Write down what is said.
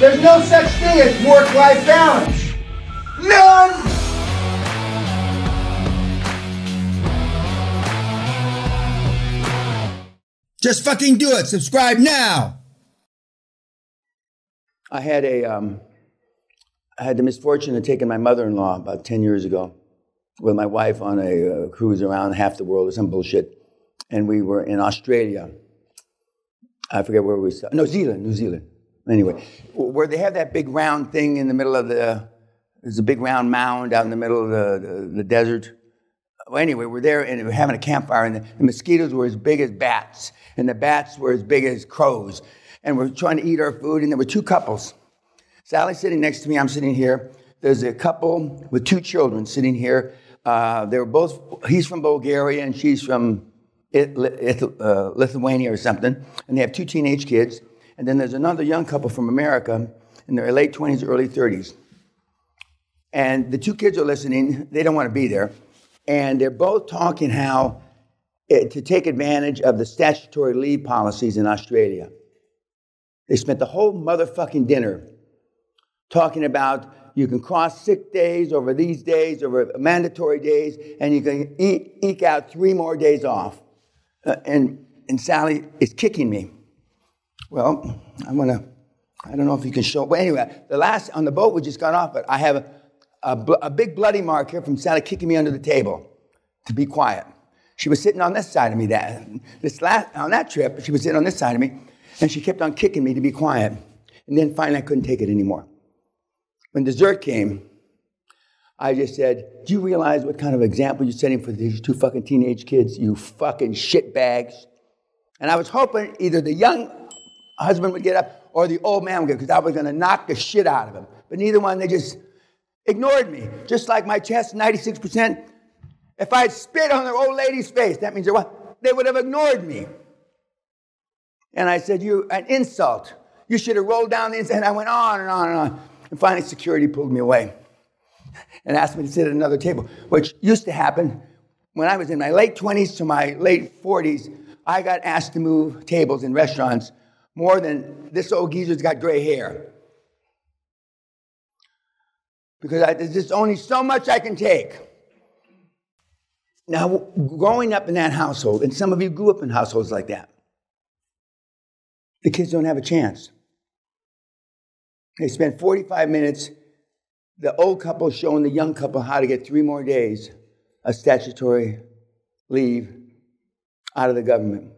There's no such thing as work-life balance. None! Just fucking do it. Subscribe now. I had the misfortune of taking my mother-in-law about 10 years ago with my wife on a cruise around half the world or some bullshit. And we were in Australia. I forget where we were. New Zealand. Anyway, where they have that big round thing in the middle of there's a big round mound out in the middle of the desert. Well, anyway, we're there and we're having a campfire, and the mosquitoes were as big as bats, and the bats were as big as crows. And we're trying to eat our food, and there were two couples. Sally's sitting next to me, I'm sitting here. There's a couple with two children sitting here. They were both, he's from Bulgaria, and she's from Lithuania or something, and they have two teenage kids. And then there's another young couple from America in their late 20s, early 30s. And the two kids are listening. They don't want to be there. And they're both talking how to take advantage of the statutory leave policies in Australia. They spent the whole motherfucking dinner talking about you can cross sick days over these days, over mandatory days, and you can eke out 3 more days off. And Sally is kicking me. Well, I don't know if you can show, but anyway, on the boat we just got off, but I have a big bloody mark here from Sally kicking me under the table to be quiet. She was sitting on this side of me on that trip, she was sitting on this side of me, and she kept on kicking me to be quiet. And then finally I couldn't take it anymore. When dessert came, I just said, do you realize what kind of example you're setting for these two fucking teenage kids, you fucking shitbags? And I was hoping either the young husband would get up or the old man would get up, because I was going to knock the shit out of him. But neither one, they just ignored me. Just like my chest, 96%. If I had spit on their old lady's face, that means they would have ignored me. And I said, you're an insult. You should have rolled down the insult. And I went on and on and on. And finally, security pulled me away and asked me to sit at another table, which used to happen when I was in my late 20s to my late 40s. I got asked to move tables in restaurants more than this old geezer's got gray hair. Because there's just only so much I can take. Now, growing up in that household, and some of you grew up in households like that, the kids don't have a chance. They spend 45 minutes, the old couple showing the young couple how to get 3 more days of statutory leave out of the government.